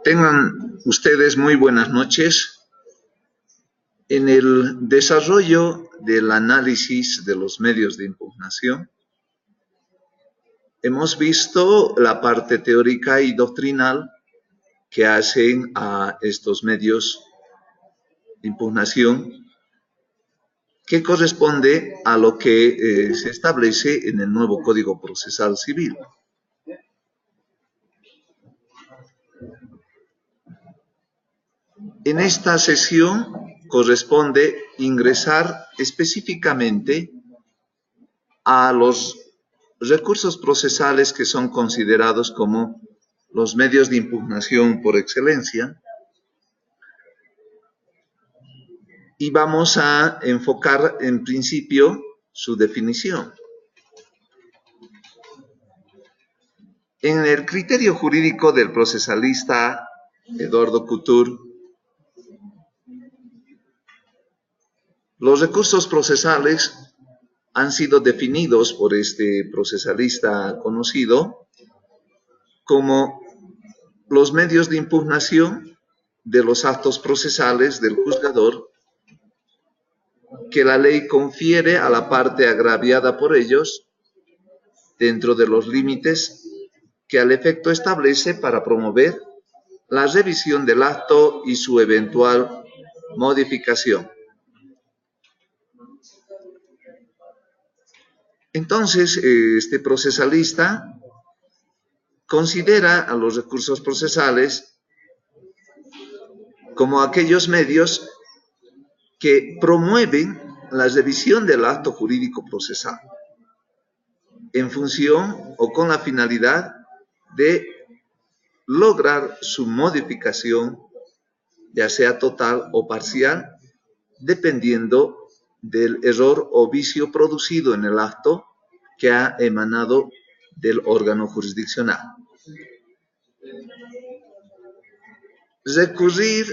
Tengan ustedes muy buenas noches. En el desarrollo del análisis de los medios de impugnación, hemos visto la parte teórica y doctrinal que hacen a estos medios de impugnación, que corresponde a lo que se establece en el nuevo Código Procesal Civil. En esta sesión corresponde ingresar específicamente a los recursos procesales que son considerados como los medios de impugnación por excelencia, y vamos a enfocar en principio su definición. En el criterio jurídico del procesalista Eduardo Couture, los recursos procesales han sido definidos por este procesalista conocido como los medios de impugnación de los actos procesales del juzgador que la ley confiere a la parte agraviada por ellos dentro de los límites que al efecto establece para promover la revisión del acto y su eventual modificación. Entonces, este procesalista considera a los recursos procesales como aquellos medios que promueven la revisión del acto jurídico procesal en función o con la finalidad de lograr su modificación, ya sea total o parcial, dependiendo del error o vicio producido en el acto que ha emanado del órgano jurisdiccional. Recurrir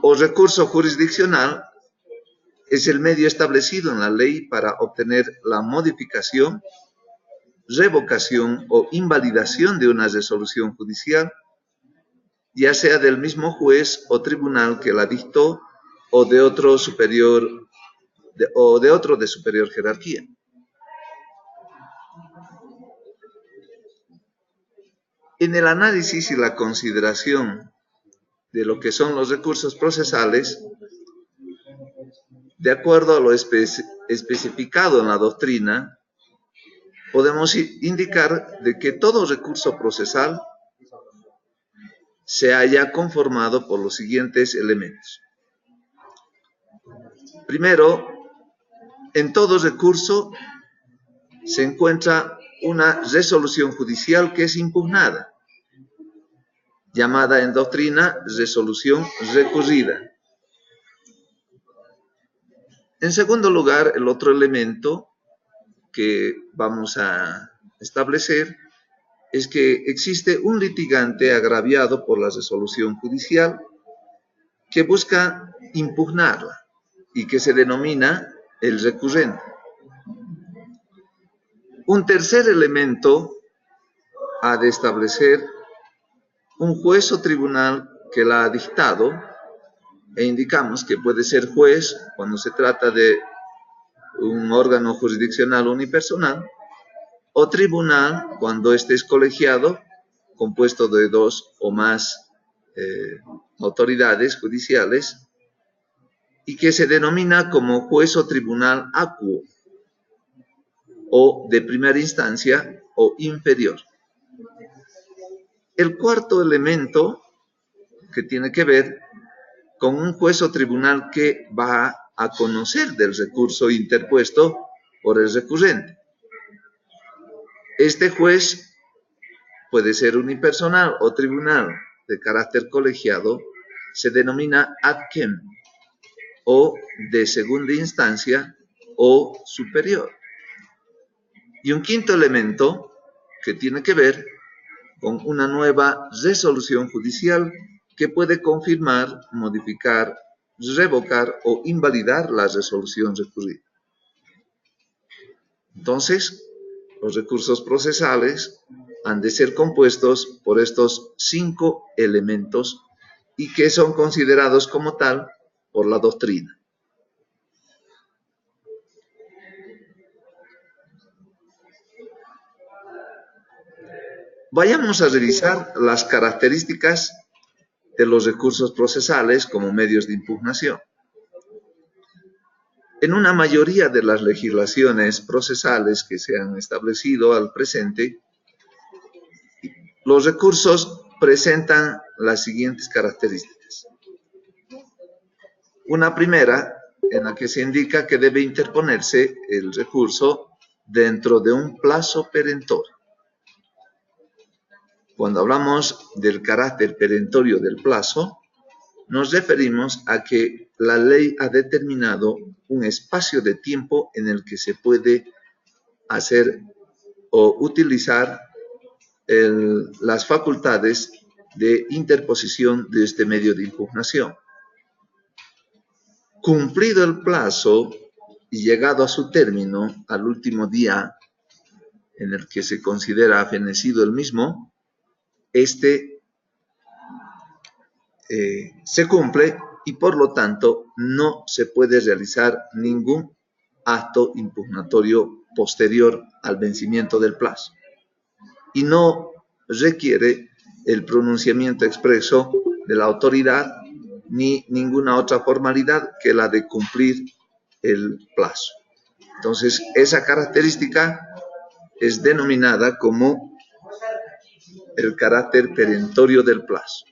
o recurso jurisdiccional es el medio establecido en la ley para obtener la modificación, revocación o invalidación de una resolución judicial, ya sea del mismo juez o tribunal que la dictó o de otro de superior jerarquía. En el análisis y la consideración de lo que son los recursos procesales, de acuerdo a lo especificado en la doctrina, podemos indicar de que todo recurso procesal se haya conformado por los siguientes elementos. Primero, en todo recurso se encuentra una resolución judicial que es impugnada, llamada en doctrina resolución recurrida. En segundo lugar, el otro elemento que vamos a establecer es que existe un litigante agraviado por la resolución judicial que busca impugnarla y que se denomina el recurrente. Un tercer elemento ha de establecer un juez o tribunal que la ha dictado, e indicamos que puede ser juez cuando se trata de un órgano jurisdiccional unipersonal, o tribunal cuando este es colegiado, compuesto de dos o más autoridades judiciales, y que se denomina como juez o tribunal acuo, o de primera instancia o inferior. El cuarto elemento que tiene que ver con un juez o tribunal que va a conocer del recurso interpuesto por el recurrente. Este juez puede ser unipersonal o tribunal de carácter colegiado, se denomina ad quem, o de segunda instancia o superior. Y un quinto elemento que tiene que ver con una nueva resolución judicial que puede confirmar, modificar, revocar o invalidar la resolución recurrida. Entonces, Los recursos procesales han de ser compuestos por estos 5 elementos y que son considerados como tal por la doctrina. Vayamos a revisar las características de los recursos procesales como medios de impugnación. En una mayoría de las legislaciones procesales que se han establecido al presente, los recursos presentan las siguientes características. Una primera, en la que se indica que debe interponerse el recurso dentro de un plazo perentorio. Cuando hablamos del carácter perentorio del plazo, nos referimos a que la ley ha determinado un espacio de tiempo en el que se puede hacer o utilizar las facultades de interposición de este medio de impugnación. Cumplido el plazo y llegado a su término, al último día en el que se considera fenecido el mismo, se cumple y por lo tanto no se puede realizar ningún acto impugnatorio posterior al vencimiento del plazo y no requiere el pronunciamiento expreso de la autoridad ni ninguna otra formalidad que la de cumplir el plazo. Entonces, esa característica es denominada como el carácter perentorio del plazo.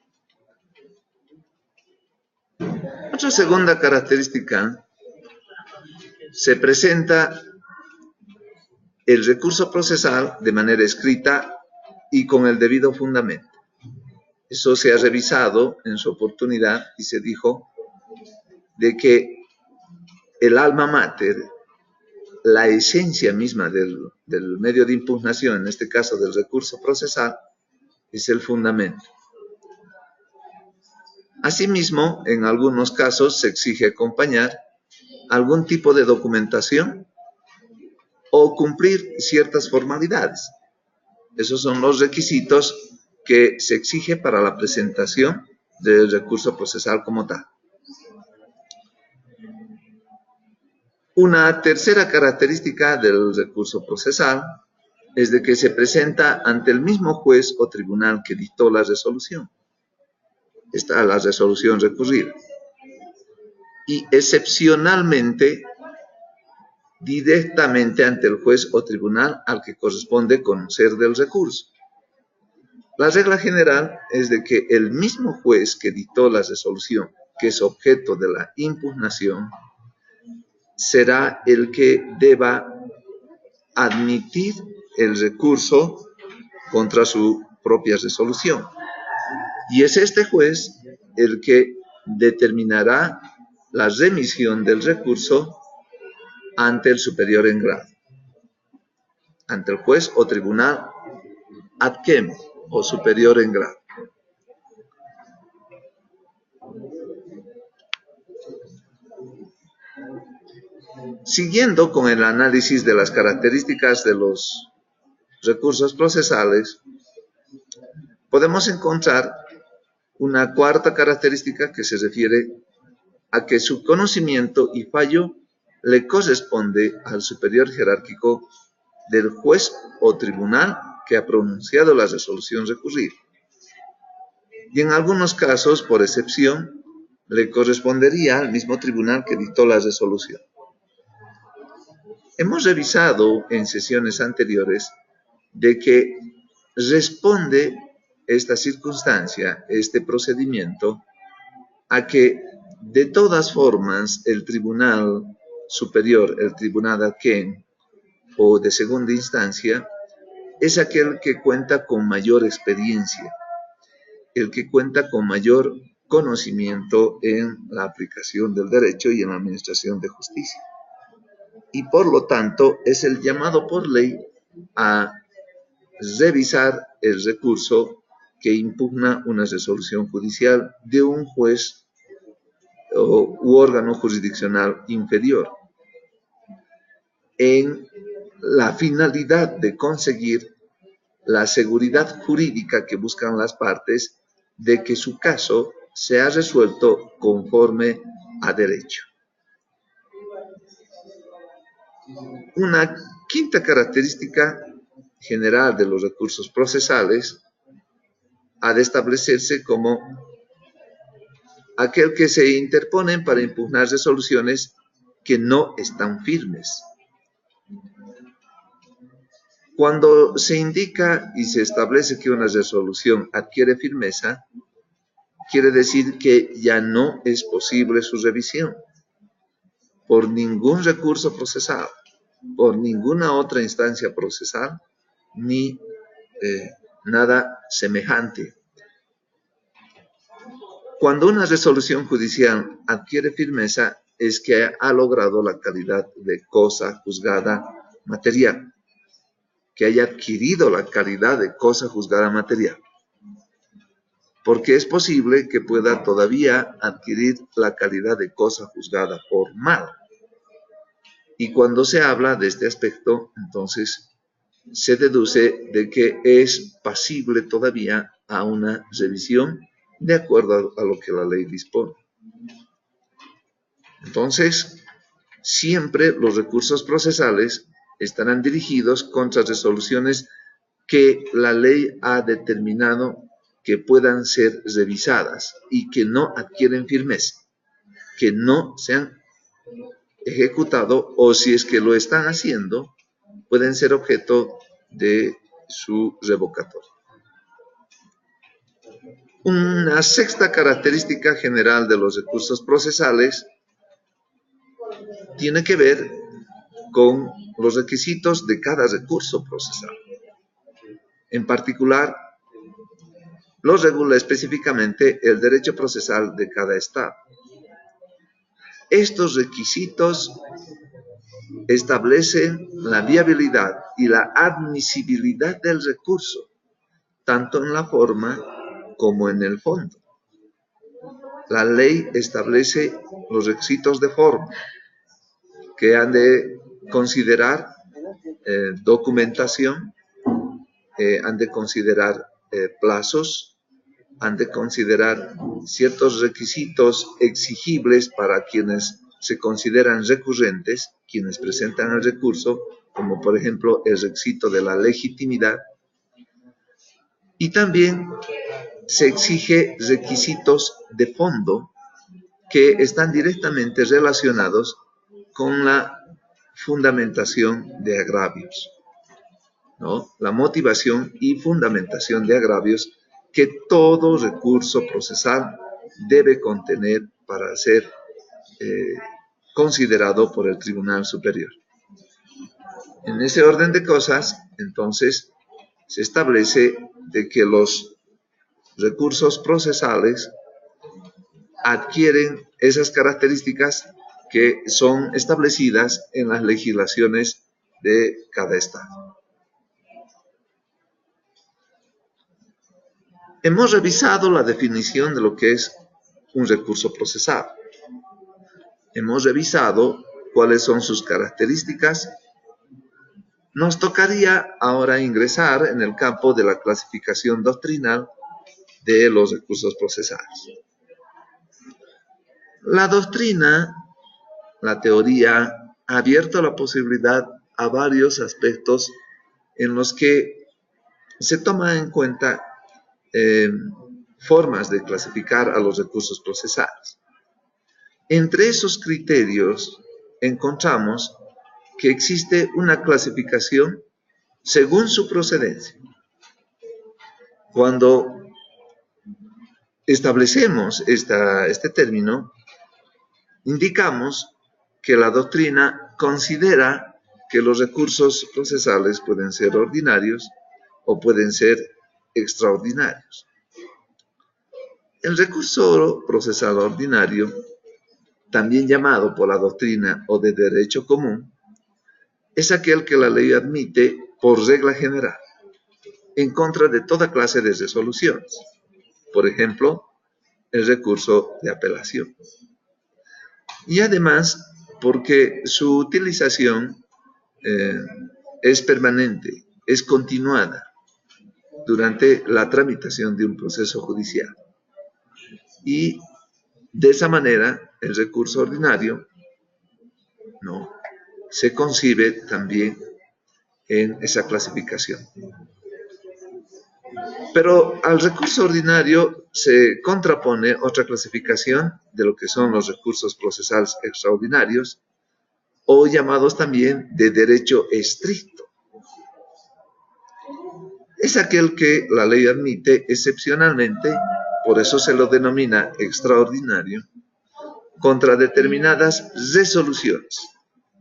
Otra segunda característica, se presenta el recurso procesal de manera escrita y con el debido fundamento. Eso se ha revisado en su oportunidad y se dijo de que el alma mater, la esencia misma del medio de impugnación, en este caso del recurso procesal, es el fundamento. Asimismo, en algunos casos se exige acompañar algún tipo de documentación o cumplir ciertas formalidades. Esos son los requisitos que se exige para la presentación del recurso procesal como tal. Una tercera característica del recurso procesal es de que se presenta ante el mismo juez o tribunal que dictó la resolución. Está la resolución recurrida. Y excepcionalmente, directamente ante el juez o tribunal al que corresponde conocer del recurso. La regla general es de que el mismo juez que dictó la resolución, que es objeto de la impugnación, será el que deba admitir el recurso contra su propia resolución. Y es este juez el que determinará la remisión del recurso ante el superior en grado, ante el juez o tribunal ad quem o superior en grado. Siguiendo con el análisis de las características de los recursos procesales, podemos encontrar una cuarta característica que se refiere a que su conocimiento y fallo le corresponde al superior jerárquico del juez o tribunal que ha pronunciado la resolución recurrida. Y en algunos casos, por excepción, le correspondería al mismo tribunal que dictó la resolución. Hemos revisado en sesiones anteriores de que responde esta circunstancia, este procedimiento, a que de todas formas el tribunal superior, el tribunal ad quem o de segunda instancia, es aquel que cuenta con mayor experiencia, el que cuenta con mayor conocimiento en la aplicación del derecho y en la administración de justicia. Y por lo tanto es el llamado por ley a revisar el recurso que impugna una resolución judicial de un juez u órgano jurisdiccional inferior. En la finalidad de conseguir la seguridad jurídica que buscan las partes de que su caso sea resuelto conforme a derecho. Una quinta característica general de los recursos procesales ha de establecerse como aquel que se interponen para impugnar resoluciones que no están firmes. Cuando se indica y se establece que una resolución adquiere firmeza, quiere decir que ya no es posible su revisión por ningún recurso procesal, por ninguna otra instancia procesal, ni nada semejante. Cuando una resolución judicial adquiere firmeza, es que ha logrado la calidad de cosa juzgada material, que haya adquirido la calidad de cosa juzgada material. Porque es posible que pueda todavía adquirir la calidad de cosa juzgada formal. Y cuando se habla de este aspecto, entonces se deduce de que es pasible todavía a una revisión de acuerdo a lo que la ley dispone. Entonces, siempre los recursos procesales estarán dirigidos contra resoluciones que la ley ha determinado que puedan ser revisadas y que no adquieren firmeza, que no se han ejecutado o si es que lo están haciendo, pueden ser objeto de su revocatoria. Una sexta característica general de los recursos procesales tiene que ver con los requisitos de cada recurso procesal. En particular, los regula específicamente el derecho procesal de cada estado. Estos requisitos establecen la viabilidad y la admisibilidad del recurso, tanto en la forma como en el fondo. La ley establece los requisitos de forma, que han de considerar documentación, han de considerar plazos, han de considerar ciertos requisitos exigibles para quienes se consideran recurrentes, quienes presentan el recurso, como por ejemplo el requisito de la legitimidad, y también se exige requisitos de fondo que están directamente relacionados con la fundamentación de agravios, ¿no? La motivación y fundamentación de agravios que todo recurso procesal debe contener para ser considerado por el Tribunal Superior. En ese orden de cosas, entonces, se establece de que los recursos procesales adquieren esas características que son establecidas en las legislaciones de cada estado. Hemos revisado la definición de lo que es un recurso procesal. Hemos revisado cuáles son sus características. Nos tocaría ahora ingresar en el campo de la clasificación doctrinal de los recursos procesales. La doctrina, la teoría, ha abierto la posibilidad a varios aspectos en los que se toman en cuenta formas de clasificar a los recursos procesales. Entre esos criterios encontramos que existe una clasificación según su procedencia. Cuando establecemos este término, indicamos que la doctrina considera que los recursos procesales pueden ser ordinarios o pueden ser extraordinarios. El recurso procesal ordinario, también llamado por la doctrina o de derecho común, es aquel que la ley admite por regla general en contra de toda clase de resoluciones. Por ejemplo, el recurso de apelación. Y además, porque su utilización es permanente, es continuada durante la tramitación de un proceso judicial. Y de esa manera, el recurso ordinario, ¿no?, se concibe también en esa clasificación. Pero al recurso ordinario se contrapone otra clasificación de lo que son los recursos procesales extraordinarios, o llamados también de derecho estricto. Es aquel que la ley admite excepcionalmente, por eso se lo denomina extraordinario, contra determinadas resoluciones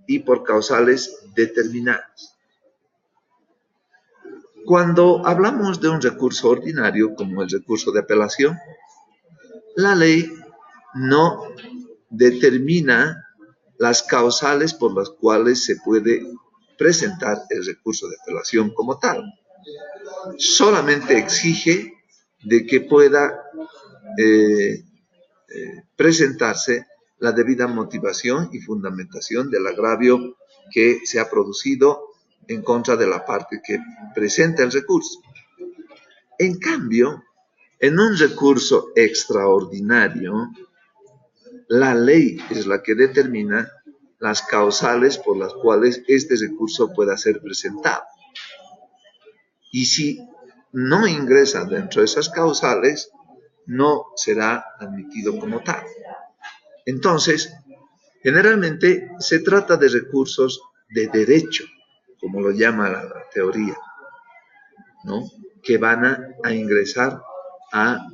y por causales determinadas. Cuando hablamos de un recurso ordinario, como el recurso de apelación, la ley no determina las causales por las cuales se puede presentar el recurso de apelación como tal. Solamente exige de que pueda presentarse la debida motivación y fundamentación del agravio que se ha producido en contra de la parte que presenta el recurso. En cambio, en un recurso extraordinario, la ley es la que determina las causales por las cuales este recurso pueda ser presentado. Y si no ingresa dentro de esas causales, no será admitido como tal. Entonces, generalmente se trata de recursos de derecho, como lo llama la teoría, ¿no?, que van a ingresar a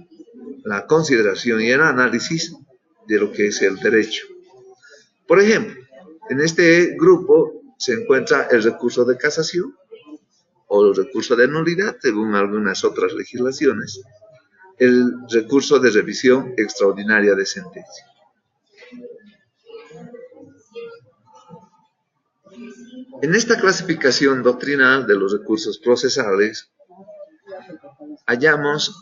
la consideración y el análisis de lo que es el derecho. Por ejemplo, en este grupo se encuentra el recurso de casación o el recurso de nulidad, según algunas otras legislaciones, el recurso de revisión extraordinaria de sentencia. En esta clasificación doctrinal de los recursos procesales, hallamos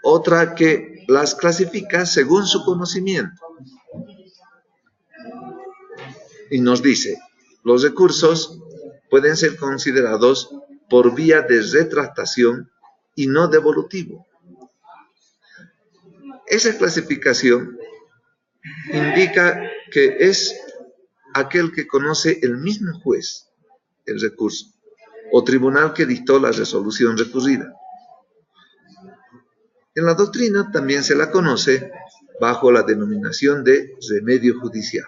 otra que las clasifica según su conocimiento. Y nos dice, los recursos pueden ser considerados por vía de retractación y no devolutivo. Esa clasificación indica que es aquel que conoce el mismo juez el recurso o tribunal que dictó la resolución recurrida. En la doctrina también se la conoce bajo la denominación de remedio judicial.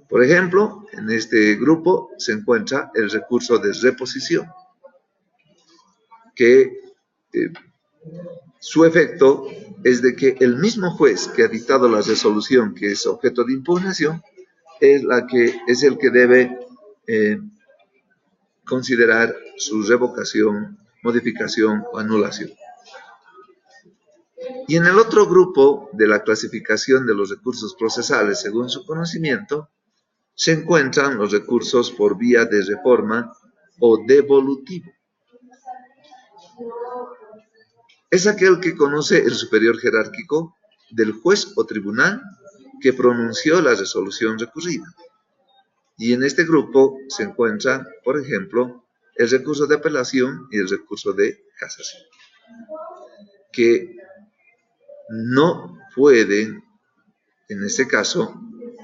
Por ejemplo, en este grupo se encuentra el recurso de reposición, que su efecto es de que el mismo juez que ha dictado la resolución que es objeto de impugnación es el que debe considerar su revocación, modificación o anulación. Y en el otro grupo de la clasificación de los recursos procesales según su conocimiento, se encuentran los recursos por vía de reforma o devolutivo. Es aquel que conoce el superior jerárquico del juez o tribunal que pronunció la resolución recurrida. Y en este grupo se encuentra, por ejemplo, el recurso de apelación y el recurso de casación, que no pueden, en este caso,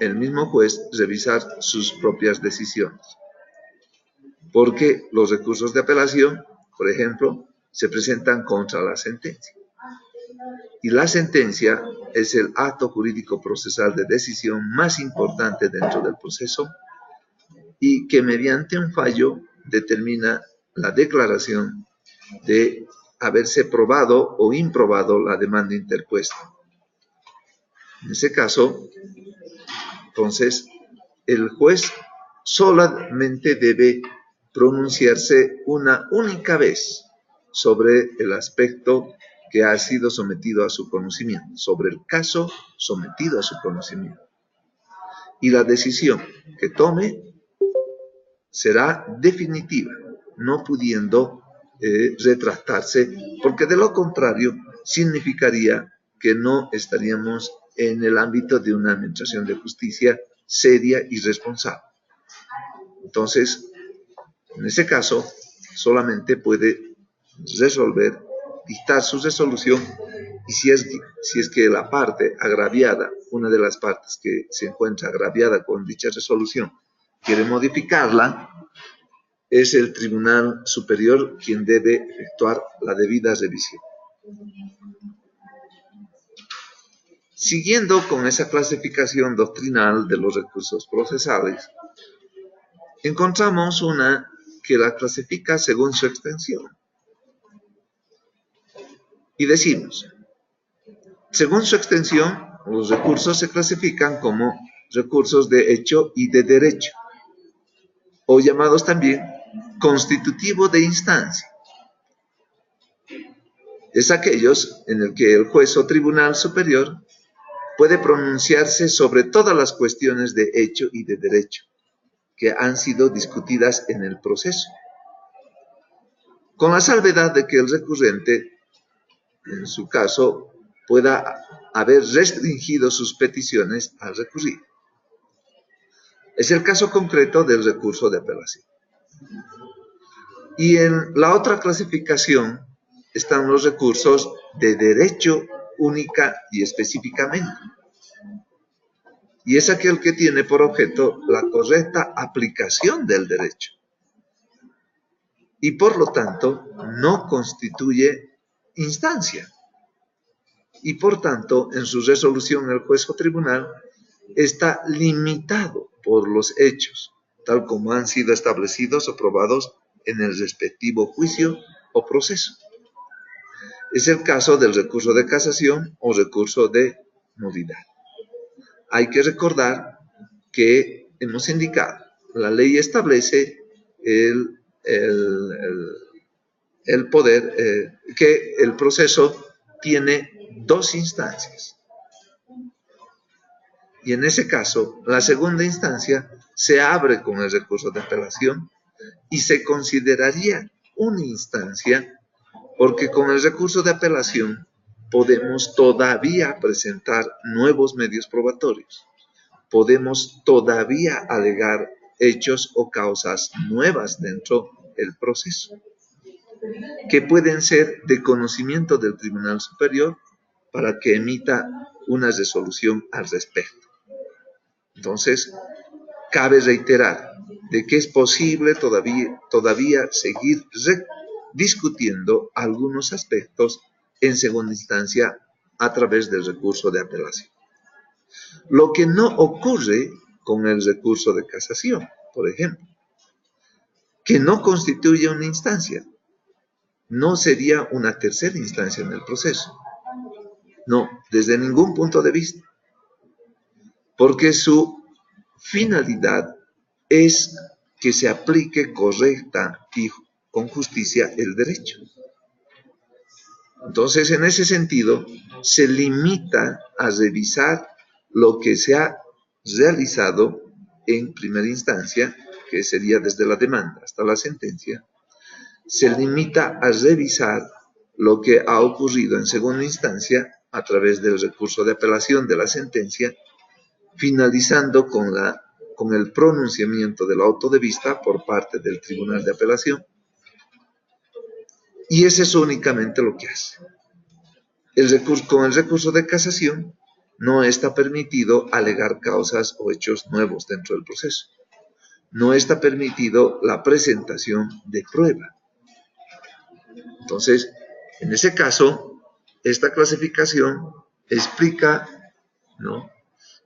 el mismo juez revisar sus propias decisiones, porque los recursos de apelación, por ejemplo, se presentan contra la sentencia. Y la sentencia es el acto jurídico procesal de decisión más importante dentro del proceso y que mediante un fallo determina la declaración de haberse probado o improbado la demanda interpuesta. En ese caso, entonces, el juez solamente debe pronunciarse una única vez sobre el aspecto que ha sido sometido a su conocimiento, sobre el caso sometido a su conocimiento. Y la decisión que tome será definitiva, no pudiendo retractarse, porque de lo contrario significaría que no estaríamos en el ámbito de una administración de justicia seria y responsable. Entonces, en ese caso, solamente puede resolver, dictar su resolución, y si es que la parte agraviada, una de las partes que se encuentra agraviada con dicha resolución, quiere modificarla, es el Tribunal Superior quien debe efectuar la debida revisión. Siguiendo con esa clasificación doctrinal de los recursos procesales, encontramos una que la clasifica según su extensión. Y decimos, según su extensión, los recursos se clasifican como recursos de hecho y de derecho, o llamados también constitutivos de instancia. Es aquellos en el que el juez o tribunal superior puede pronunciarse sobre todas las cuestiones de hecho y de derecho que han sido discutidas en el proceso, con la salvedad de que el recurrente, en su caso, pueda haber restringido sus peticiones al recurrir. Es el caso concreto del recurso de apelación. Y en la otra clasificación están los recursos de derecho única y específicamente. Y es aquel que tiene por objeto la correcta aplicación del derecho. Y por lo tanto, no constituye instancia. Y por tanto, en su resolución el juez o tribunal está limitado por los hechos, tal como han sido establecidos o probados en el respectivo juicio o proceso. Es el caso del recurso de casación o recurso de nulidad. Hay que recordar que hemos indicado, la ley establece el poder, que el proceso tiene dos instancias. Y en ese caso, la segunda instancia se abre con el recurso de apelación y se consideraría una instancia porque con el recurso de apelación podemos todavía presentar nuevos medios probatorios. Podemos todavía alegar hechos o causas nuevas dentro del proceso, que pueden ser de conocimiento del Tribunal Superior para que emita una resolución al respecto. Entonces, cabe reiterar de que es posible todavía seguir discutiendo algunos aspectos en segunda instancia a través del recurso de apelación. Lo que no ocurre con el recurso de casación, por ejemplo, que no constituye una instancia, no sería una tercera instancia en el proceso. No, desde ningún punto de vista. Porque su finalidad es que se aplique correcta y con justicia el derecho. Entonces, en ese sentido, se limita a revisar lo que se ha realizado en primera instancia, que sería desde la demanda hasta la sentencia. Se limita a revisar lo que ha ocurrido en segunda instancia a través del recurso de apelación de la sentencia, finalizando con el pronunciamiento del auto de vista por parte del Tribunal de Apelación. Y es eso únicamente lo que hace. Con el recurso de casación no está permitido alegar causas o hechos nuevos dentro del proceso. No está permitido la presentación de prueba. Entonces, en ese caso, esta clasificación explica, ¿no?,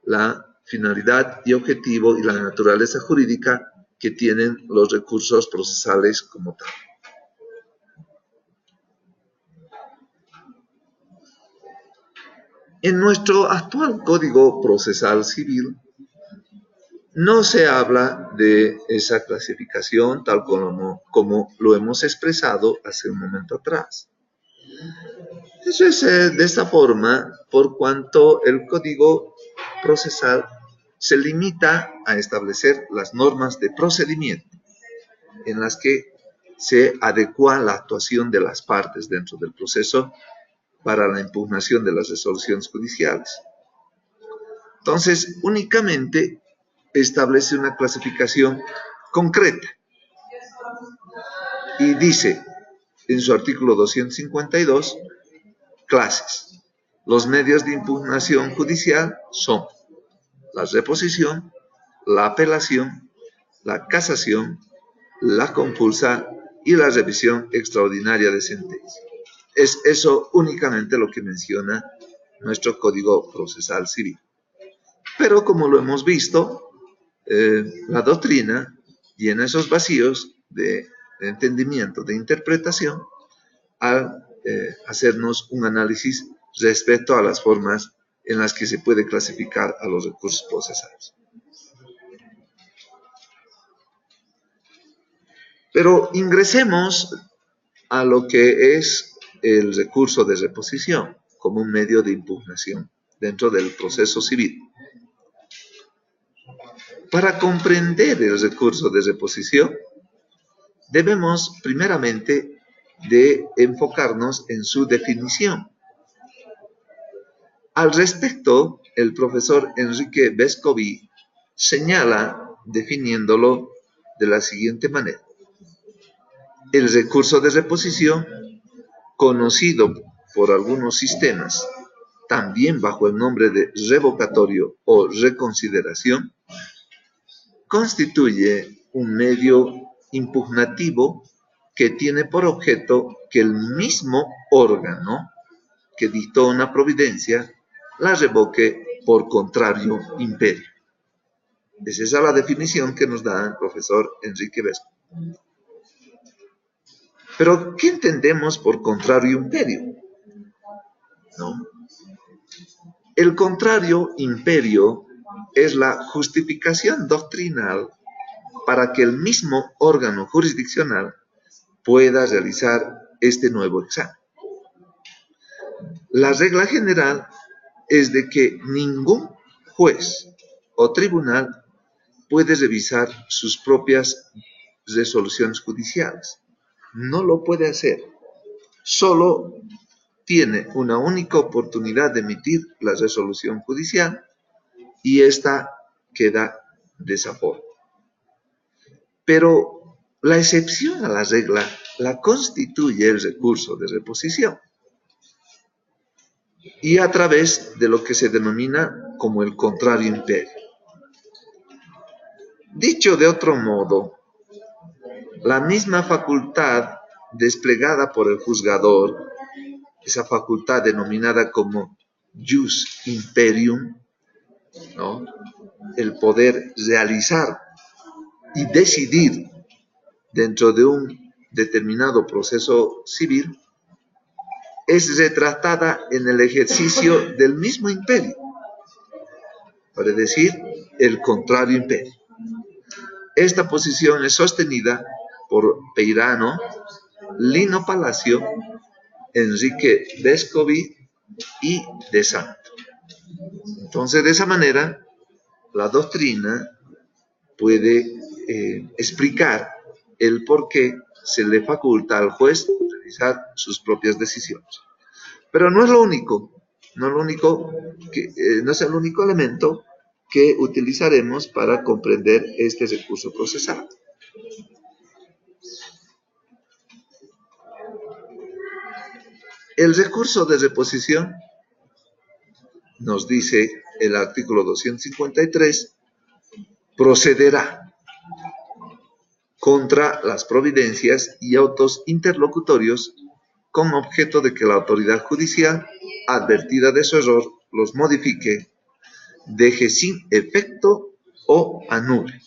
la finalidad y objetivo y la naturaleza jurídica que tienen los recursos procesales como tal. En nuestro actual Código Procesal Civil no se habla de esa clasificación tal como lo hemos expresado hace un momento atrás. Eso es de esta forma por cuanto el Código Procesal se limita a establecer las normas de procedimiento en las que se adecua la actuación de las partes dentro del proceso para la impugnación de las resoluciones judiciales. Entonces, únicamente establece una clasificación concreta. Y dice en su artículo 252, clases. Los medios de impugnación judicial son la reposición, la apelación, la casación, la compulsa y la revisión extraordinaria de sentencia. Es eso únicamente lo que menciona nuestro Código Procesal Civil. Pero como lo hemos visto, la doctrina llena esos vacíos de entendimiento, de interpretación, al hacernos un análisis respecto a las formas en las que se puede clasificar a los recursos procesales. Pero ingresemos a lo que es el recurso de reposición como un medio de impugnación dentro del proceso civil. Para comprender el recurso de reposición, debemos primeramente de enfocarnos en su definición. Al respecto, el profesor Enrique Vescovi señala definiéndolo de la siguiente manera. El recurso de reposición, conocido por algunos sistemas, también bajo el nombre de revocatorio o reconsideración, constituye un medio impugnativo que tiene por objeto que el mismo órgano que dictó una providencia la revoque por contrario imperio. Esa es la definición que nos da el profesor Enrique Vesco. Pero, ¿qué entendemos por contrario imperio? ¿No? El contrario imperio es la justificación doctrinal para que el mismo órgano jurisdiccional pueda realizar este nuevo examen. La regla general es de que ningún juez o tribunal puede revisar sus propias resoluciones judiciales. No lo puede hacer. Solo tiene una única oportunidad de emitir la resolución judicial y esta queda de esa forma. Pero la excepción a la regla la constituye el recurso de reposición y a través de lo que se denomina como el contrario imperio. Dicho de otro modo, la misma facultad desplegada por el juzgador, esa facultad denominada como jus imperium, ¿no? El poder realizar y decidir dentro de un determinado proceso civil, es retratada en el ejercicio del mismo imperio, para decir, el contrario imperio. Esta posición es sostenida por Peirano, Lino Palacio, Enrique Vescovi y De Santo. Entonces, de esa manera, la doctrina puede explicar el por qué se le faculta al juez realizar sus propias decisiones. Pero no es lo único, no es el único elemento que utilizaremos para comprender este recurso procesal. El recurso de reposición, nos dice el artículo 253, procederá contra las providencias y autos interlocutorios con objeto de que la autoridad judicial, advertida de su error, los modifique, deje sin efecto o anule.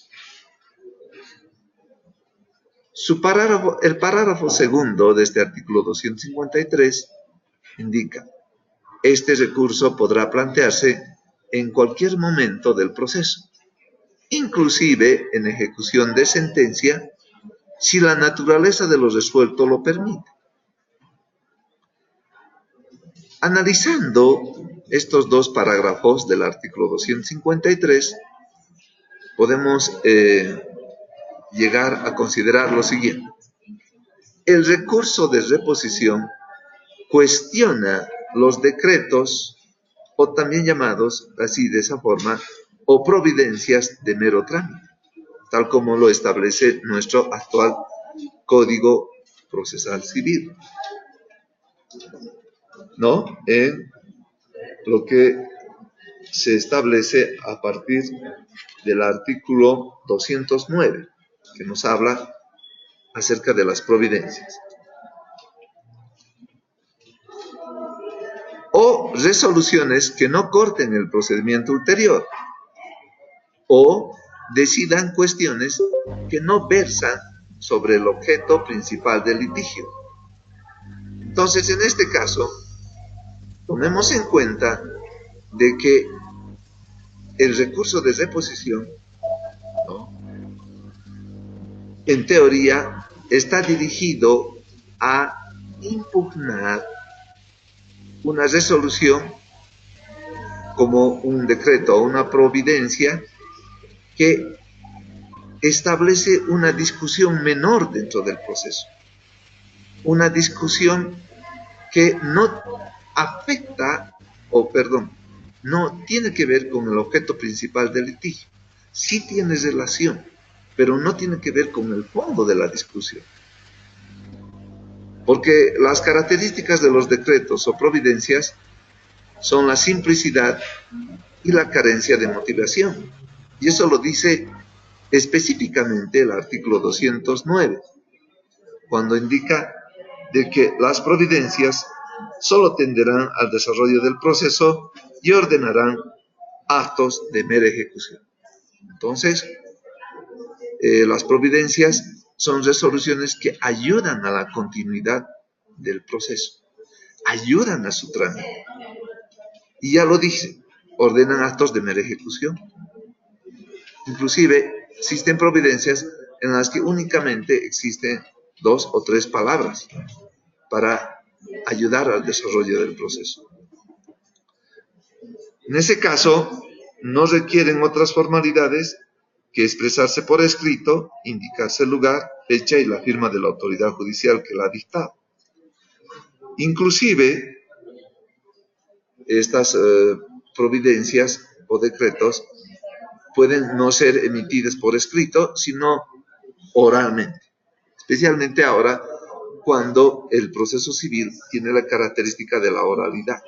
El parágrafo segundo de este artículo 253 indica: este recurso podrá plantearse en cualquier momento del proceso, inclusive en ejecución de sentencia, si la naturaleza de lo resuelto lo permite. Analizando estos dos parágrafos del artículo 253, podemos llegar a considerar lo siguiente. El recurso de reposición cuestiona los decretos, o también llamados así de esa forma, o providencias de mero trámite. tal como lo establece nuestro actual Código Procesal Civil, ¿no? En lo que se establece a partir del artículo 209, que nos habla acerca de las providencias. O resoluciones que no corten el procedimiento ulterior, o decidan cuestiones que no versan sobre el objeto principal del litigio. Entonces, en este caso, tomemos en cuenta de que el recurso de reposición, ¿no?, en teoría, está dirigido a impugnar una resolución como un decreto o una providencia que establece una discusión menor dentro del proceso. Una discusión que no afecta, no tiene que ver con el objeto principal del litigio. Sí tiene relación, pero no tiene que ver con el fondo de la discusión. Porque las características de los decretos o providencias son la simplicidad y la carencia de motivación. Y eso lo dice específicamente el artículo 209, cuando indica de que las providencias solo tenderán al desarrollo del proceso y ordenarán actos de mera ejecución. Entonces, las providencias son resoluciones que ayudan a la continuidad del proceso, ayudan a su trámite. Y ya lo dice, ordenan actos de mera ejecución. Inclusive, existen providencias en las que únicamente existen 2 o 3 palabras para ayudar al desarrollo del proceso. En ese caso, no requieren otras formalidades que expresarse por escrito, indicarse el lugar, fecha y la firma de la autoridad judicial que la ha dictado. Inclusive, estas providencias o decretos pueden no ser emitidas por escrito, sino oralmente. Especialmente ahora, cuando el proceso civil tiene la característica de la oralidad.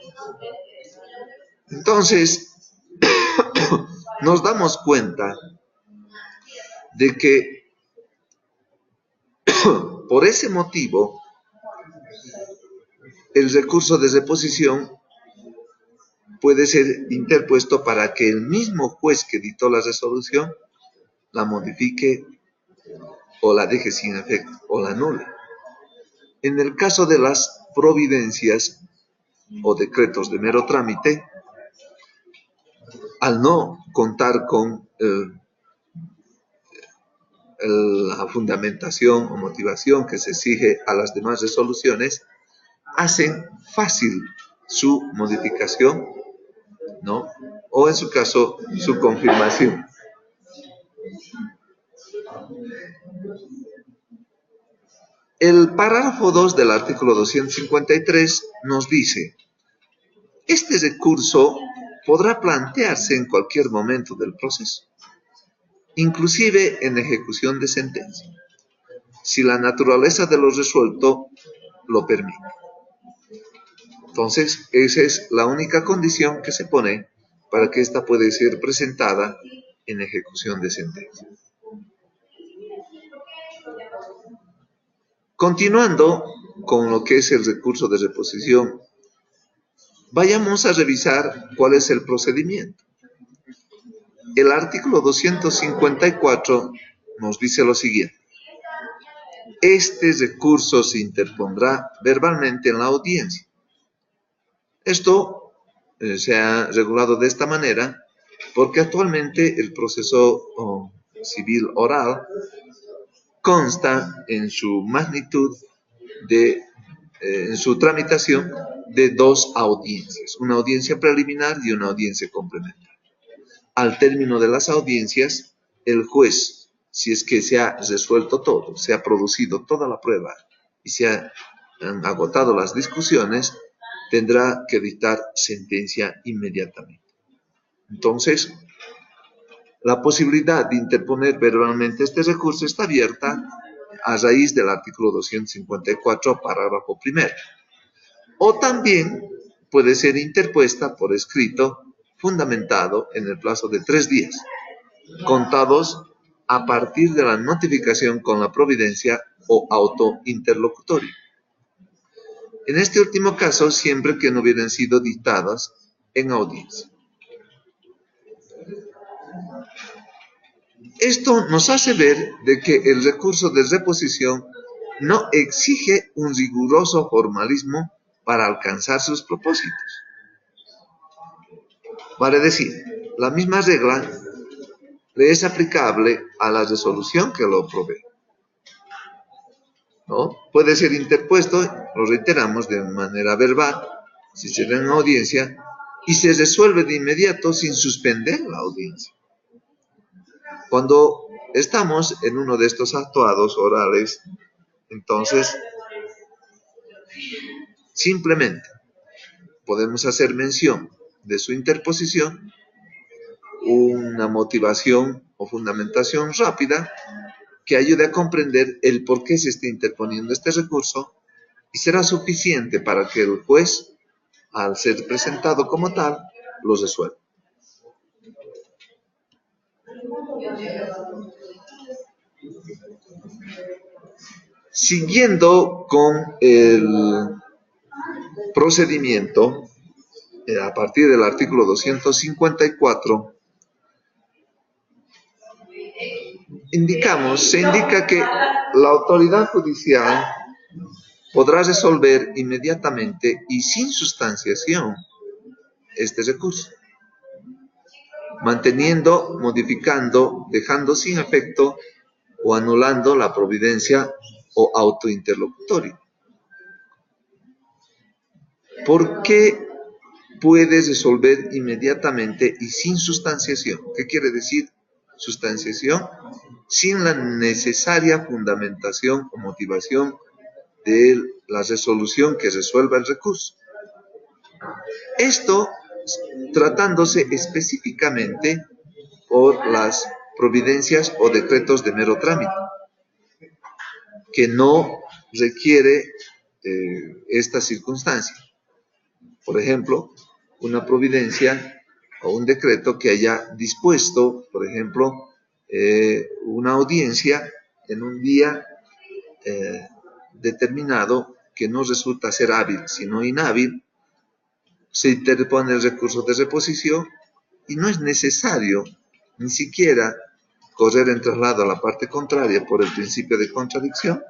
Entonces, nos damos cuenta de que por ese motivo el recurso de reposición puede ser interpuesto para que el mismo juez que dictó la resolución la modifique o la deje sin efecto o la anule. En el caso de las providencias o decretos de mero trámite, al no contar con la fundamentación o motivación que se exige a las demás resoluciones, hacen fácil su modificación, ¿no?, o en su caso, su confirmación. El párrafo 2 del artículo 253 nos dice: este recurso podrá plantearse en cualquier momento del proceso, inclusive en ejecución de sentencia, si la naturaleza de lo resuelto lo permite. Entonces, esa es la única condición que se pone para que ésta pueda ser presentada en ejecución de sentencia. Continuando con lo que es el recurso de reposición, vayamos a revisar cuál es el procedimiento. El artículo 254 nos dice lo siguiente: este recurso se interpondrá verbalmente en la audiencia. Esto se ha regulado de esta manera porque actualmente el proceso civil oral consta en su magnitud en su tramitación de 2 audiencias, una audiencia preliminar y una audiencia complementaria. Al término de las audiencias, el juez, si es que se ha resuelto todo, se ha producido toda la prueba y se han agotado las discusiones, tendrá que dictar sentencia inmediatamente. Entonces, La posibilidad de interponer verbalmente este recurso está abierta a raíz del artículo 254, parágrafo primero. O también puede ser interpuesta por escrito, fundamentado en el plazo de 3 días, contados a partir de la notificación con la providencia o auto interlocutorio. En este último caso, siempre que no hubieran sido dictadas en audiencia. Esto nos hace ver de que el recurso de reposición no exige un riguroso formalismo para alcanzar sus propósitos. Vale decir, la misma regla le es aplicable a la resolución que lo provee, ¿no? Puede ser interpuesto, lo reiteramos, de manera verbal, si se da en audiencia, y se resuelve de inmediato sin suspender la audiencia. Cuando estamos en uno de estos actuados orales, entonces, simplemente podemos hacer mención de su interposición, una motivación o fundamentación rápida que ayude a comprender el por qué se está interponiendo este recurso y será suficiente para que el juez, al ser presentado como tal, lo resuelva. Siguiendo con el procedimiento, a partir del artículo 254, se indica que la autoridad judicial podrá resolver inmediatamente y sin sustanciación este recurso, manteniendo, modificando, dejando sin efecto o anulando la providencia o autointerlocutorio. ¿Por qué puede resolver inmediatamente y sin sustanciación? ¿Qué quiere decir sustanciación? Sin la necesaria fundamentación o motivación de la resolución que resuelva el recurso. Esto tratándose específicamente por las providencias o decretos de mero trámite, que no requiere esta circunstancia. Por ejemplo, una providencia o un decreto que haya dispuesto, por ejemplo, una audiencia en un día determinado que no resulta ser hábil, sino inhábil, se interpone el recurso de reposición y no es necesario ni siquiera correr en traslado a la parte contraria por el principio de contradicción,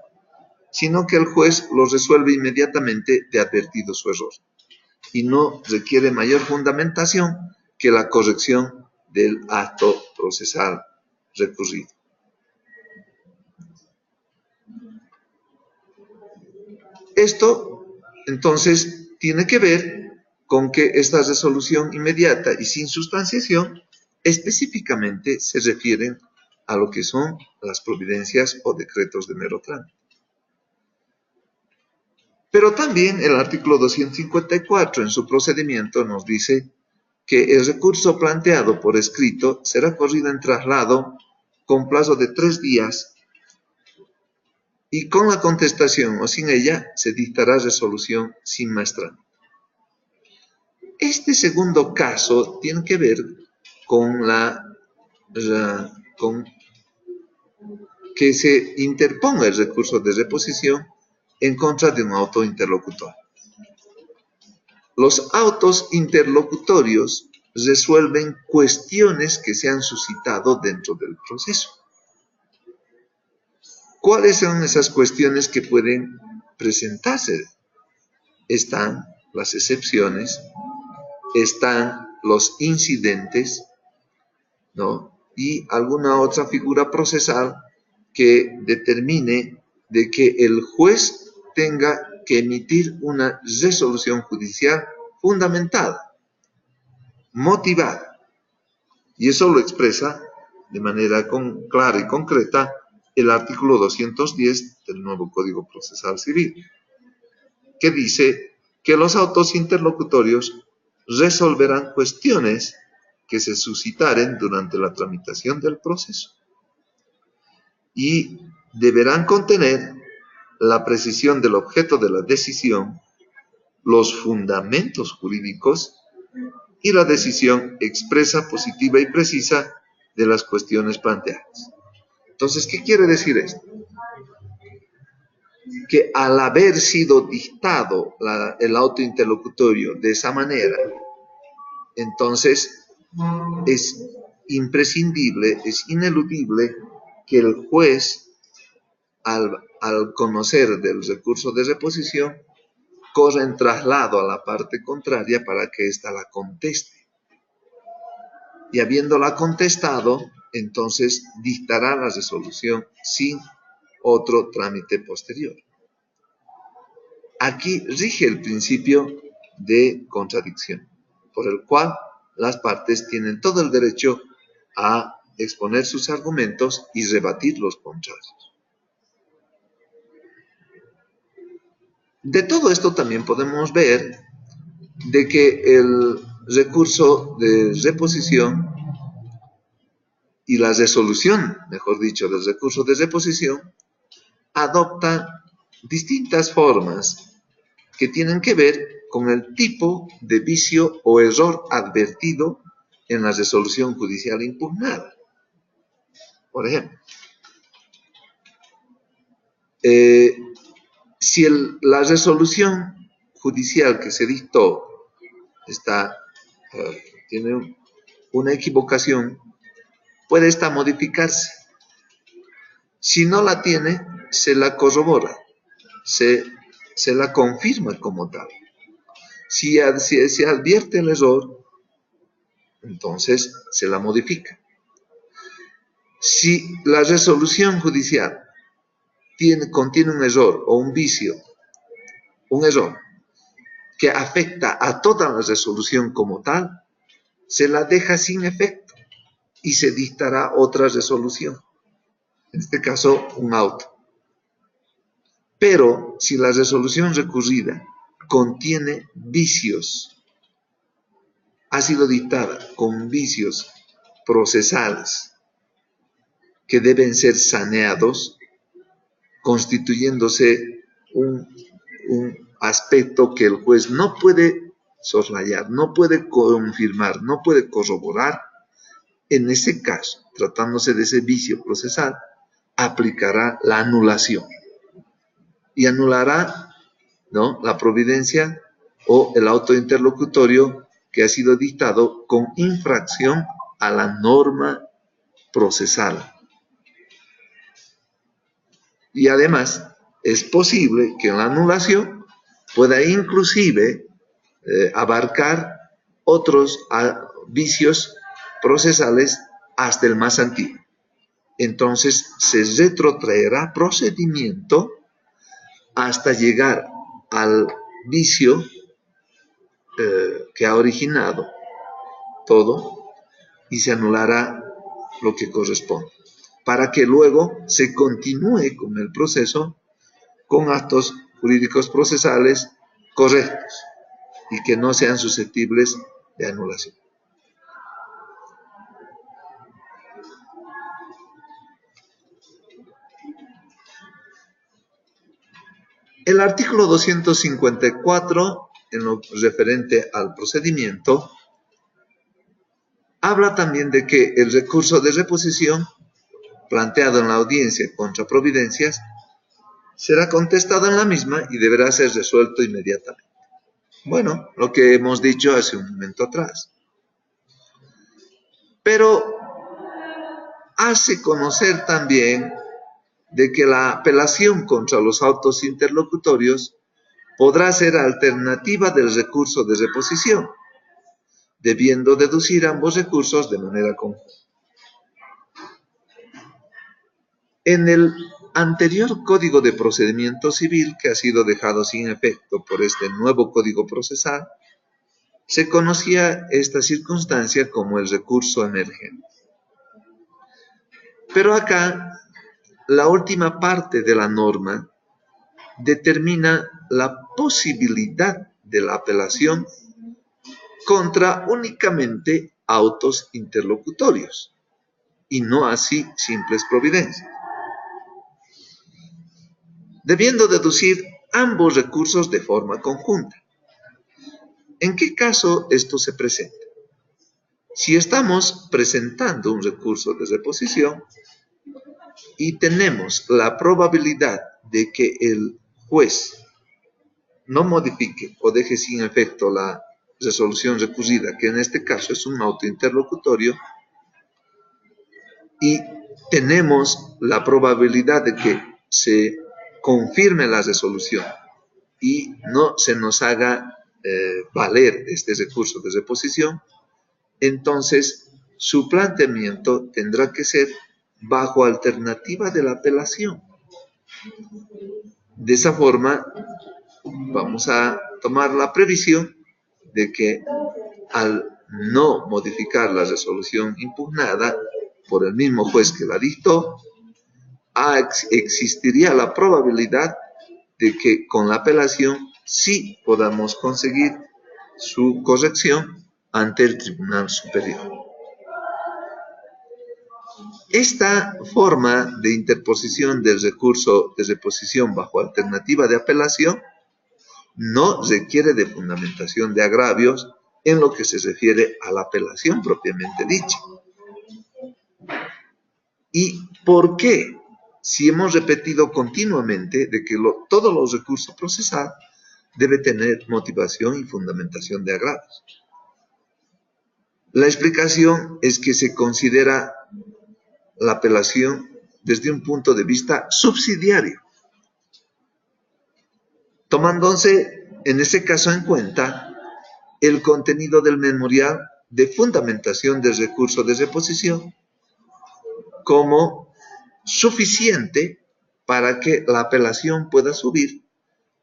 sino que el juez lo resuelve inmediatamente de advertido su error y no requiere mayor fundamentación que la corrección del acto procesal recurrido. Esto, entonces, tiene que ver con que esta resolución inmediata y sin sustanciación específicamente se refieren a lo que son las providencias o decretos de mero trámite. Pero también el artículo 254 en su procedimiento nos dice que el recurso planteado por escrito será corrido en traslado con plazo de 3 días y con la contestación o sin ella se dictará resolución sin más trámite. Este segundo caso tiene que ver con con que se interponga el recurso de reposición en contra de un auto interlocutor. Los autos interlocutorios resuelven cuestiones que se han suscitado dentro del proceso. ¿Cuáles son esas cuestiones que pueden presentarse? Están las excepciones, están los incidentes, ¿no? Y alguna otra figura procesal que determine de que el juez tenga que emitir una resolución judicial fundamentada, motivada. Y eso lo expresa de manera clara y concreta el artículo 210 del nuevo Código Procesal Civil, que dice que los autos interlocutorios resolverán cuestiones que se suscitaren durante la tramitación del proceso y deberán contener la precisión del objeto de la decisión, los fundamentos jurídicos y la decisión expresa, positiva y precisa de las cuestiones planteadas. Entonces, ¿qué quiere decir esto? Que al haber sido dictado el auto interlocutorio de esa manera, entonces es imprescindible, es ineludible que el juez, al conocer del recurso de reposición, corra en traslado a la parte contraria para que ésta la conteste. Y habiéndola contestado, entonces dictará la resolución sin otro trámite posterior. Aquí rige el principio de contradicción, por el cual las partes tienen todo el derecho a exponer sus argumentos y rebatir los contrarios. De todo esto también podemos ver de que el recurso de reposición y la resolución, mejor dicho, del recurso de reposición, adopta distintas formas que tienen que ver con el tipo de vicio o error advertido en la resolución judicial impugnada. Por ejemplo, si la resolución judicial que se dictó tiene una equivocación, puede esta modificarse. Si no la tiene, se la corrobora, se la confirma como tal. Si se advierte el error, entonces se la modifica. Si la resolución judicial contiene un error o un vicio, un error que afecta a toda la resolución como tal, se la deja sin efecto y se dictará otra resolución, en este caso un auto. Pero si la resolución recurrida contiene vicios, ha sido dictada con vicios procesales que deben ser saneados, constituyéndose un aspecto que el juez no puede soslayar, no puede confirmar, no puede corroborar. En ese caso, tratándose de ese vicio procesal, aplicará la anulación y anulará, ¿no?, la providencia o el auto interlocutorio que ha sido dictado con infracción a la norma procesal. Y además, es posible que en la anulación pueda inclusive abarcar otros vicios procesales hasta el más antiguo. Entonces, se retrotraerá procedimiento hasta llegar al vicio que ha originado todo y se anulará lo que corresponde, para que luego se continúe con el proceso con actos jurídicos procesales correctos y que no sean susceptibles de anulación. El artículo 254, en lo referente al procedimiento, habla también de que el recurso de reposición planteado en la audiencia contra providencias será contestado en la misma y deberá ser resuelto inmediatamente. Bueno, lo que hemos dicho hace un momento atrás. Pero hace conocer también de que la apelación contra los autos interlocutorios podrá ser alternativa del recurso de reposición, debiendo deducir ambos recursos de manera conjunta. En el anterior Código de Procedimiento Civil, que ha sido dejado sin efecto por este nuevo Código Procesal, se conocía esta circunstancia como el recurso emergente. Pero acá, la última parte de la norma determina la posibilidad de la apelación contra únicamente autos interlocutorios, y no así simples providencias, debiendo deducir ambos recursos de forma conjunta. ¿En qué caso esto se presenta? Si estamos presentando un recurso de reposición y tenemos la probabilidad de que el juez no modifique o deje sin efecto la resolución recurrida, que en este caso es un auto interlocutorio, y tenemos la probabilidad de que se confirme la resolución y no se nos haga valer este recurso de reposición, entonces su planteamiento tendrá que ser bajo alternativa de la apelación. De esa forma, vamos a tomar la previsión de que al no modificar la resolución impugnada por el mismo juez que la dictó, existiría la probabilidad de que con la apelación sí podamos conseguir su corrección ante el Tribunal Superior. Esta forma de interposición del recurso de reposición bajo alternativa de apelación no requiere de fundamentación de agravios en lo que se refiere a la apelación propiamente dicha. ¿Y por qué? Si hemos repetido continuamente de que todos los recursos procesados deben tener motivación y fundamentación de agravios. La explicación es que se considera la apelación desde un punto de vista subsidiario, tomándose en este caso en cuenta el contenido del memorial de fundamentación del recurso de reposición como suficiente para que la apelación pueda subir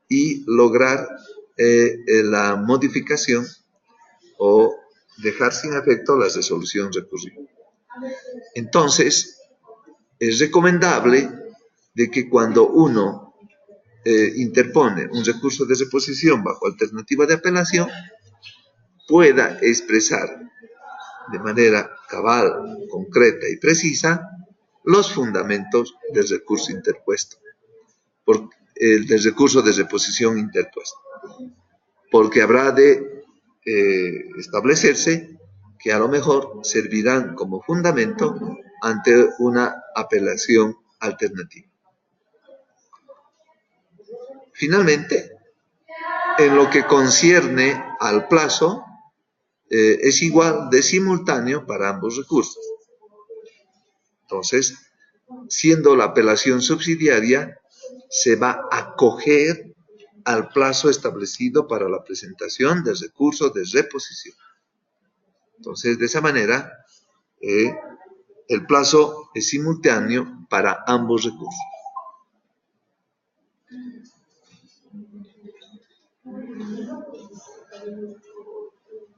y lograr la modificación o dejar sin efecto la resolución recurrida. Entonces, es recomendable de que cuando uno interpone un recurso de reposición bajo alternativa de apelación, pueda expresar de manera cabal, concreta y precisa los fundamentos del recurso interpuesto, del recurso de reposición interpuesto, porque habrá de establecerse que a lo mejor servirán como fundamento ante una apelación alternativa. Finalmente, en lo que concierne al plazo, es igual de simultáneo para ambos recursos. Entonces, siendo la apelación subsidiaria, se va a acoger al plazo establecido para la presentación del recurso de reposición. Entonces, de esa manera, el plazo es simultáneo para ambos recursos.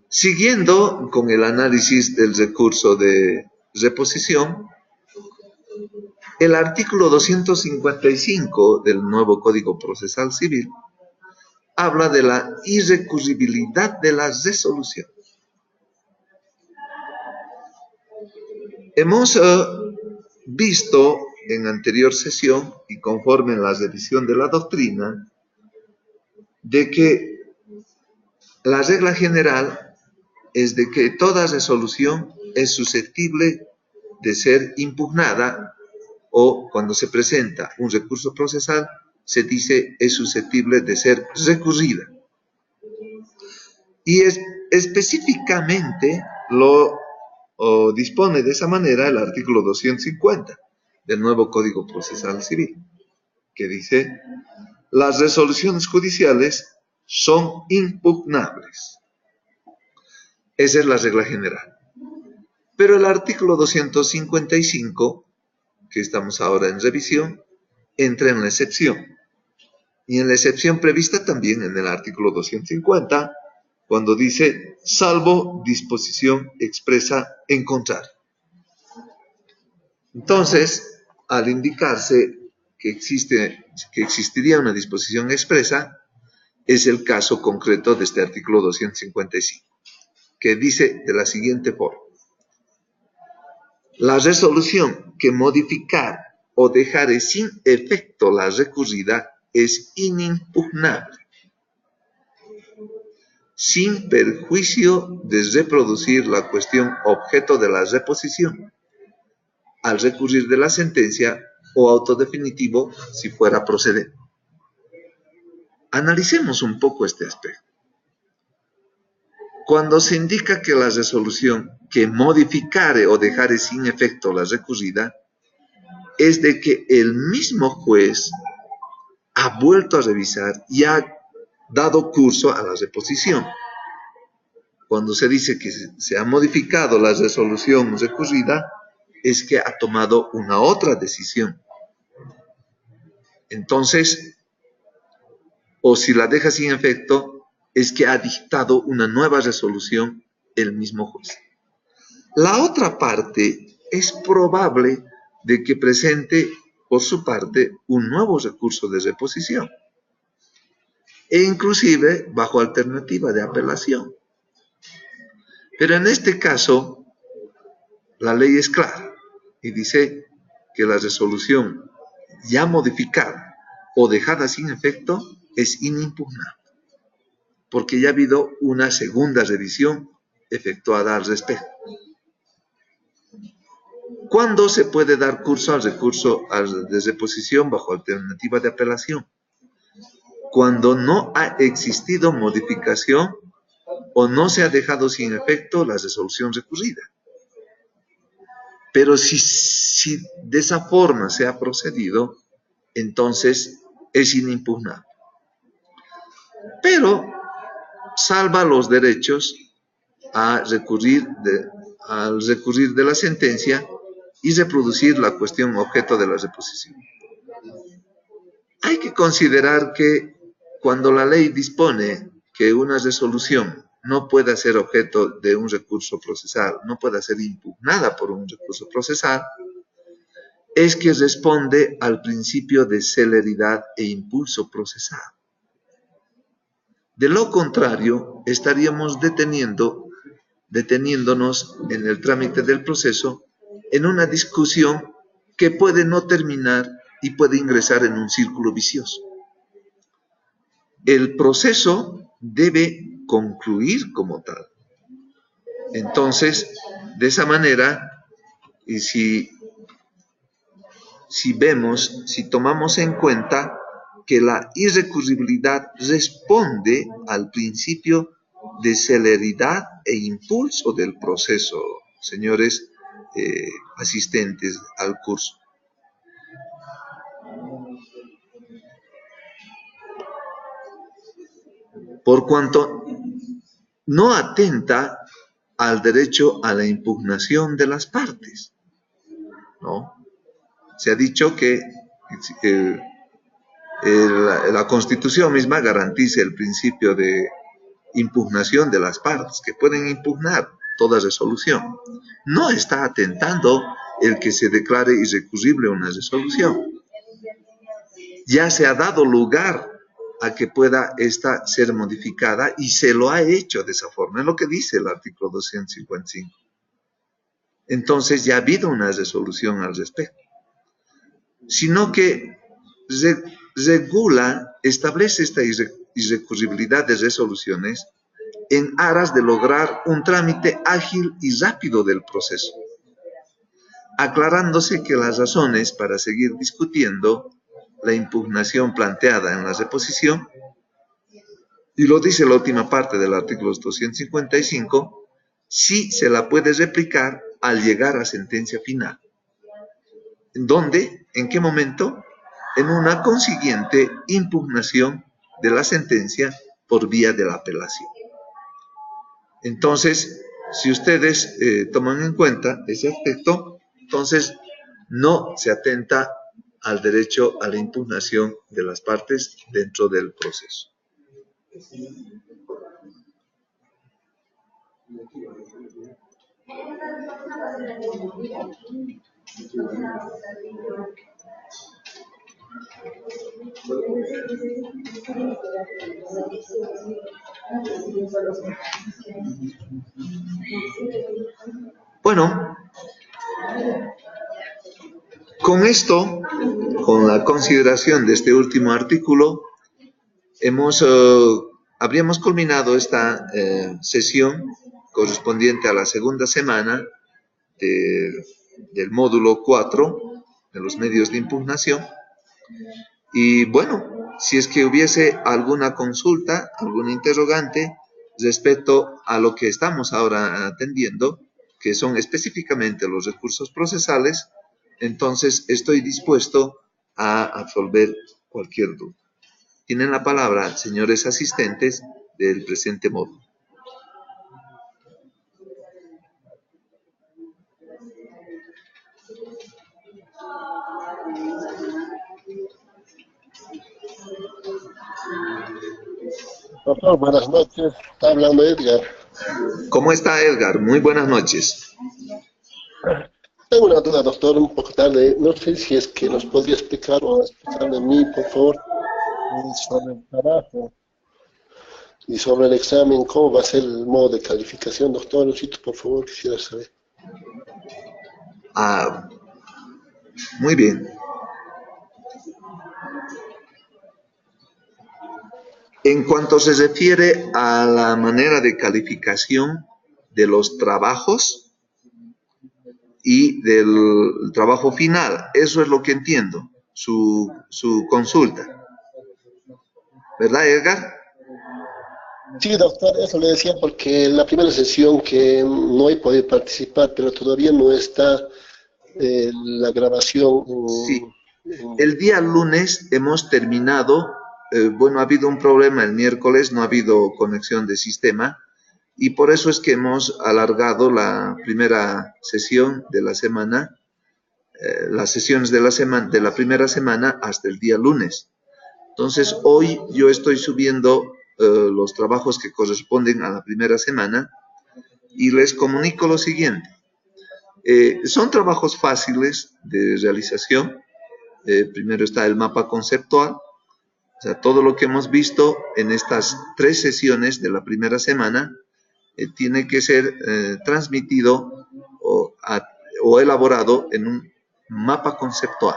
Siguiendo con el análisis del recurso de reposición, el artículo 255 del nuevo Código Procesal Civil habla de la irrecurribilidad de la resolución. Hemos visto en anterior sesión y conforme en la revisión de la doctrina de que la regla general es de que toda resolución es susceptible de ser impugnada o cuando se presenta un recurso procesal se dice es susceptible de ser recurrida. Y específicamente lo dispone de esa manera el artículo 250 del nuevo Código Procesal Civil, que dice: las resoluciones judiciales son impugnables. Esa es la regla general. Pero el artículo 255, que estamos ahora en revisión, entra en la excepción. Y en la excepción prevista también en el artículo 250, cuando dice, salvo disposición expresa en contrario. Entonces, al indicarse que existiría una disposición expresa, es el caso concreto de este artículo 255. que dice de la siguiente forma: la resolución que modificar o dejar sin efecto la recurrida es inimpugnable, sin perjuicio de reproducir la cuestión objeto de la reposición, al recurrir de la sentencia o auto definitivo si fuera procedente. Analicemos un poco este aspecto. Cuando se indica que la resolución que modificare o dejare sin efecto la recurrida, es de que el mismo juez ha vuelto a revisar y ha dado curso a la reposición. Cuando se dice que se ha modificado la resolución recurrida, es que ha tomado una otra decisión. Entonces, o si la deja sin efecto, es que ha dictado una nueva resolución el mismo juez. La otra parte es probable de que presente por su parte un nuevo recurso de reposición, e inclusive bajo alternativa de apelación. Pero en este caso, la ley es clara y dice que la resolución ya modificada o dejada sin efecto es inimpugnable, porque ya ha habido una segunda revisión efectuada al respecto. ¿Cuándo se puede dar curso al recurso de reposición bajo alternativa de apelación? Cuando no ha existido modificación o no se ha dejado sin efecto la resolución recurrida. Pero si de esa forma se ha procedido, entonces es inimpugnable. Pero salva los derechos al recurrir de la sentencia y reproducir la cuestión objeto de la reposición. Hay que considerar que cuando la ley dispone que una resolución no pueda ser objeto de un recurso procesal, no pueda ser impugnada por un recurso procesal, es que responde al principio de celeridad e impulso procesal. De lo contrario, estaríamos deteniéndonos en el trámite del proceso en una discusión que puede no terminar y puede ingresar en un círculo vicioso. El proceso debe concluir como tal. Entonces, de esa manera, y si tomamos en cuenta que la irrecurribilidad responde al principio de celeridad e impulso del proceso, señores asistentes al curso. Por cuanto no atenta al derecho a la impugnación de las partes, ¿no? Se ha dicho que la Constitución misma garantiza el principio de impugnación de las partes, que pueden impugnar toda resolución. No está atentando el que se declare irrecurrible una resolución. Ya se ha dado lugar a que pueda esta ser modificada y se lo ha hecho de esa forma, es lo que dice el artículo 255. Entonces ya ha habido una resolución al respecto, sino que regula, establece esta irrecurribilidad de resoluciones en aras de lograr un trámite ágil y rápido del proceso, aclarándose que las razones para seguir discutiendo la impugnación planteada en la reposición, y lo dice la última parte del artículo 255, sí se la puede replicar al llegar a sentencia final. ¿En dónde? ¿En qué momento? En una consiguiente impugnación de la sentencia por vía de la apelación. Entonces, si ustedes toman en cuenta ese aspecto, entonces no se atenta al derecho a la impugnación de las partes dentro del proceso. Bueno, con esto, con la consideración de este último artículo, habríamos culminado esta sesión correspondiente a la segunda semana del módulo 4 de los medios de impugnación. Y bueno, si es que hubiese alguna consulta, algún interrogante respecto a lo que estamos ahora atendiendo, que son específicamente los recursos procesales, entonces estoy dispuesto a absolver cualquier duda. Tienen la palabra, señores asistentes del presente módulo. Doctor, buenas noches. Está hablando Edgar. ¿Cómo está, Edgar? Muy buenas noches. Tengo una duda, doctor, un poco tarde. No sé si es que nos podría explicar o explicarme a mí, por favor, sobre el trabajo y sobre el examen, cómo va a ser el modo de calificación, doctor. Lucito, por favor, quisiera saber. Muy bien. En cuanto se refiere a la manera de calificación de los trabajos y del trabajo final, eso es lo que entiendo, su consulta. ¿Verdad, Edgar? Sí, doctor, eso le decía porque en la primera sesión que no he podido participar, pero todavía no está la grabación. Sí. El día lunes hemos terminado. Bueno, ha habido un problema el miércoles, no ha habido conexión de sistema y por eso es que hemos alargado la primera sesión de la semana, las sesiones de la primera semana hasta el día lunes. Entonces, hoy yo estoy subiendo los trabajos que corresponden a la primera semana y les comunico lo siguiente. Son trabajos fáciles de realización. Primero está el mapa conceptual. O sea, todo lo que hemos visto en estas 3 sesiones de la primera semana tiene que ser transmitido o elaborado en un mapa conceptual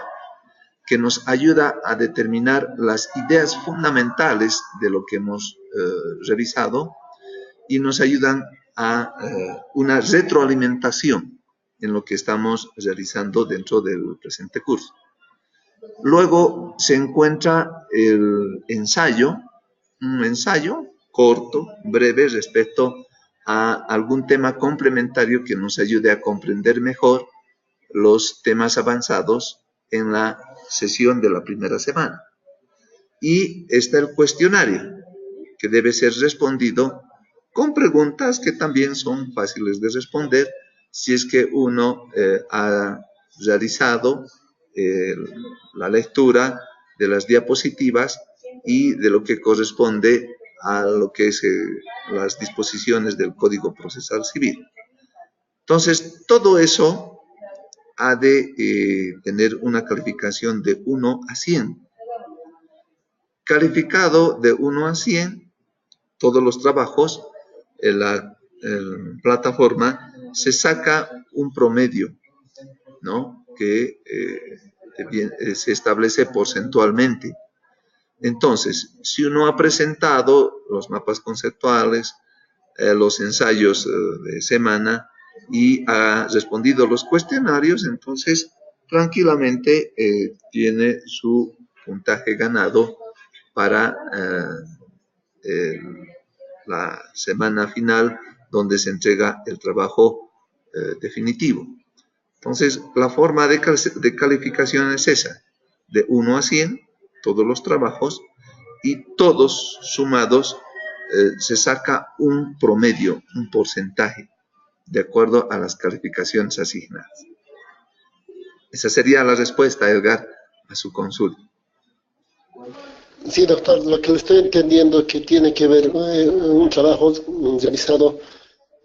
que nos ayuda a determinar las ideas fundamentales de lo que hemos revisado y nos ayudan a una retroalimentación en lo que estamos realizando dentro del presente curso. Luego se encuentra el ensayo, un ensayo corto, breve, respecto a algún tema complementario que nos ayude a comprender mejor los temas avanzados en la sesión de la primera semana. Y está el cuestionario, que debe ser respondido con preguntas que también son fáciles de responder si es que uno ha realizado la lectura de las diapositivas y de lo que corresponde a lo que es las disposiciones del Código Procesal Civil. Entonces, todo eso ha de tener una calificación de 1 a 100. Calificado de 1 a 100, todos los trabajos en la plataforma se saca un promedio, ¿no? Que se establece porcentualmente. Entonces, si uno ha presentado los mapas conceptuales, los ensayos de semana y ha respondido los cuestionarios, entonces tranquilamente tiene su puntaje ganado para la semana final donde se entrega el trabajo definitivo. Entonces, la forma de calificación es esa, de 1 a 100, todos los trabajos, y todos sumados se saca un promedio, un porcentaje, de acuerdo a las calificaciones asignadas. Esa sería la respuesta, Edgar, a su consulta. Sí, doctor, lo que estoy entendiendo es que tiene que ver un trabajo realizado,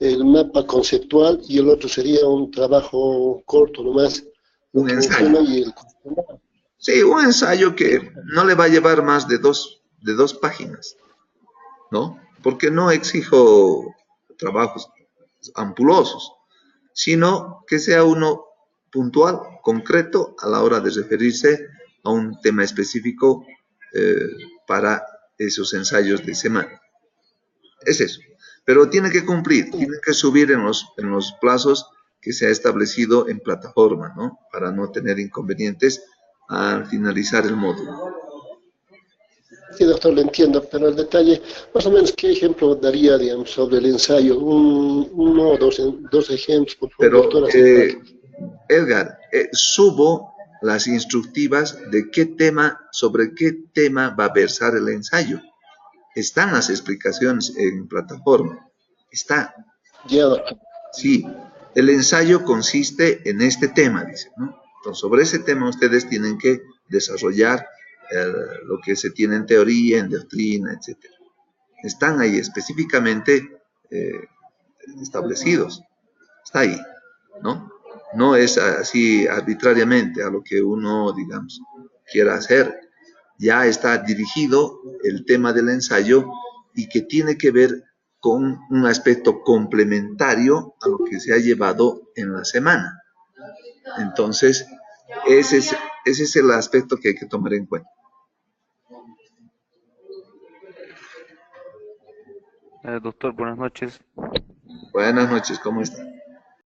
el mapa conceptual, y el otro sería un trabajo corto nomás. Un ensayo. Sí, un ensayo que no le va a llevar más de dos páginas, ¿no? Porque no exijo trabajos ampulosos. sino que sea uno puntual, concreto, a la hora de referirse a un tema específico eh, para esos ensayos de semana. Es eso. Pero tiene que cumplir, tiene que subir en los plazos que se ha establecido en plataforma, ¿no? Para no tener inconvenientes al finalizar el módulo. Sí, doctor, lo entiendo, pero el detalle, más o menos, ¿qué ejemplo daría, digamos, sobre el ensayo? Uno o dos ejemplos, por favor, Pero, doctor, aceptarlo. Edgar, subo las instructivas de sobre qué tema va a versar el ensayo. Están las explicaciones en plataforma. Está. Ya, doctor. Sí, el ensayo consiste en este tema, dice, ¿no? Entonces, sobre ese tema ustedes tienen que desarrollar lo que se tiene en teoría, en doctrina, etcétera. Están ahí específicamente eh, establecidos. Está ahí, ¿no? No es así arbitrariamente a lo que uno, digamos, quiera hacer. Ya está dirigido el tema del ensayo y que tiene que ver con un aspecto complementario a lo que se ha llevado en la semana. Entonces, ese es el aspecto que hay que tomar en cuenta. Doctor, buenas noches. Buenas noches, ¿cómo está?